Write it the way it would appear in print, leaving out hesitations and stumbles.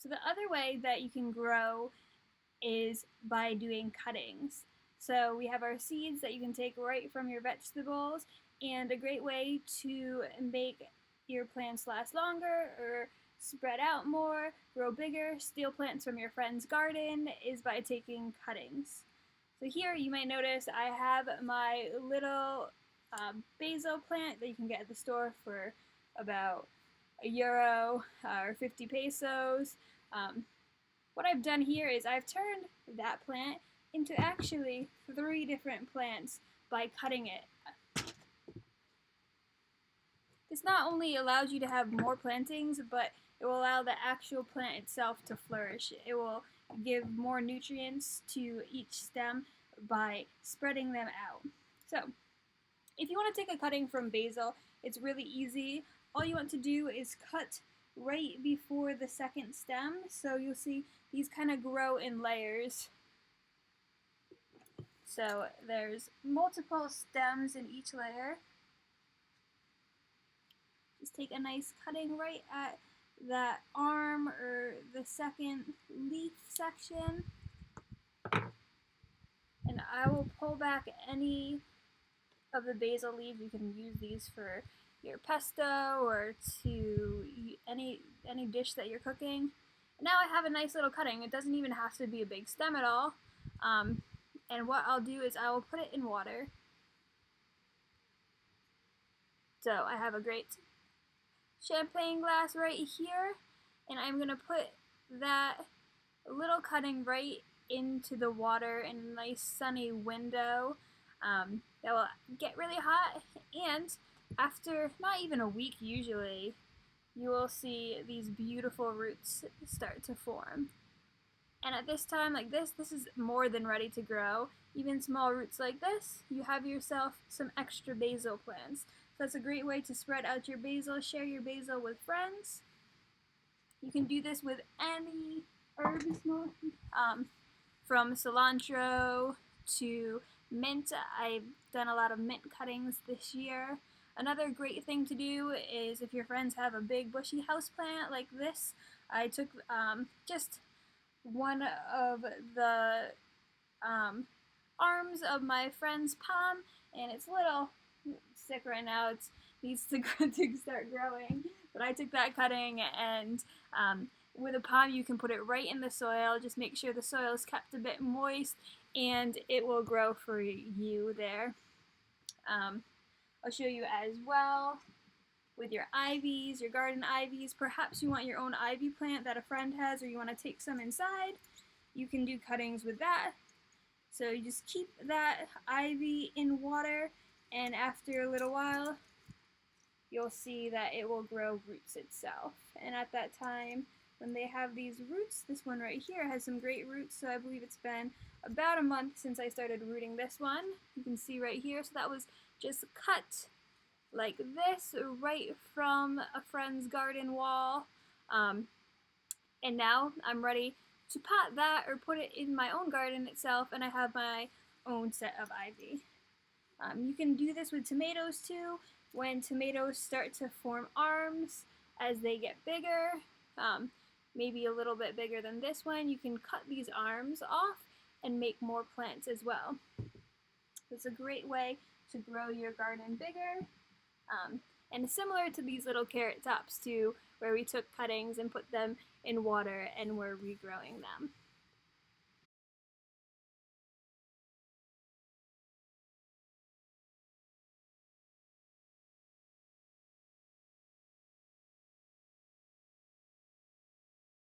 So the other way that you can grow is by doing cuttings. So we have our seeds that you can take right from your vegetables, and a great way to make your plants last longer or spread out more, grow bigger, steal plants from your friend's garden is by taking cuttings. So here you might notice I have my little basil plant that you can get at the store for about €1 or 50 pesos. What I've done here is I've turned that plant into actually 3 different plants by cutting it. This not only allows you to have more plantings, but it will allow the actual plant itself to flourish. It will give more nutrients to each stem by spreading them out. So, if you want to take a cutting from basil, it's really easy. All you want to do is cut right before the second stem, so you'll see these kind of grow in layers. So there's multiple stems in each layer. Just take a nice cutting right at that arm or the second leaf section. And I will pull back any of the basil leaves. You can use these for your pesto or to any dish that you're cooking. And now I have a nice little cutting. It doesn't even have to be a big stem at all. And what I'll do is I will put it in water. So I have a great champagne glass right here, and I'm going to put that little cutting right into the water in a nice sunny window. That will get really hot, and after not even a week usually, you will see these beautiful roots start to form. And at this time like this is more than ready to grow. Even small roots like this, you have yourself some extra basil plants. So that's a great way to spread out your basil, share your basil with friends. You can do this with any herbs, from cilantro to mint. I've done a lot of mint cuttings this year. Another great thing to do is if your friends have a big bushy houseplant like this, I took just one of the arms of my friend's palm, and it's a little sick right now. It needs to start growing, but I took that cutting, and with a palm you can put it right in the soil. Just make sure the soil is kept a bit moist, and it will grow for you there. I'll show you as well with your ivies, your garden ivies. Perhaps you want your own ivy plant that a friend has, or you want to take some inside. You can do cuttings with that. So you just keep that ivy in water, and after a little while, you'll see that it will grow roots itself. And at that time, when they have these roots, this one right here has some great roots, so I believe it's been about a month since I started rooting this one. You can see right here, so that was just cut like this right from a friend's garden wall. And now I'm ready to pot that or put it in my own garden itself, and I have my own set of ivy. You can do this with tomatoes too. When tomatoes start to form arms as they get bigger, maybe a little bit bigger than this one, you can cut these arms off and make more plants as well. It's a great way to grow your garden bigger. And similar to these little carrot tops too, where we took cuttings and put them in water and we're regrowing them.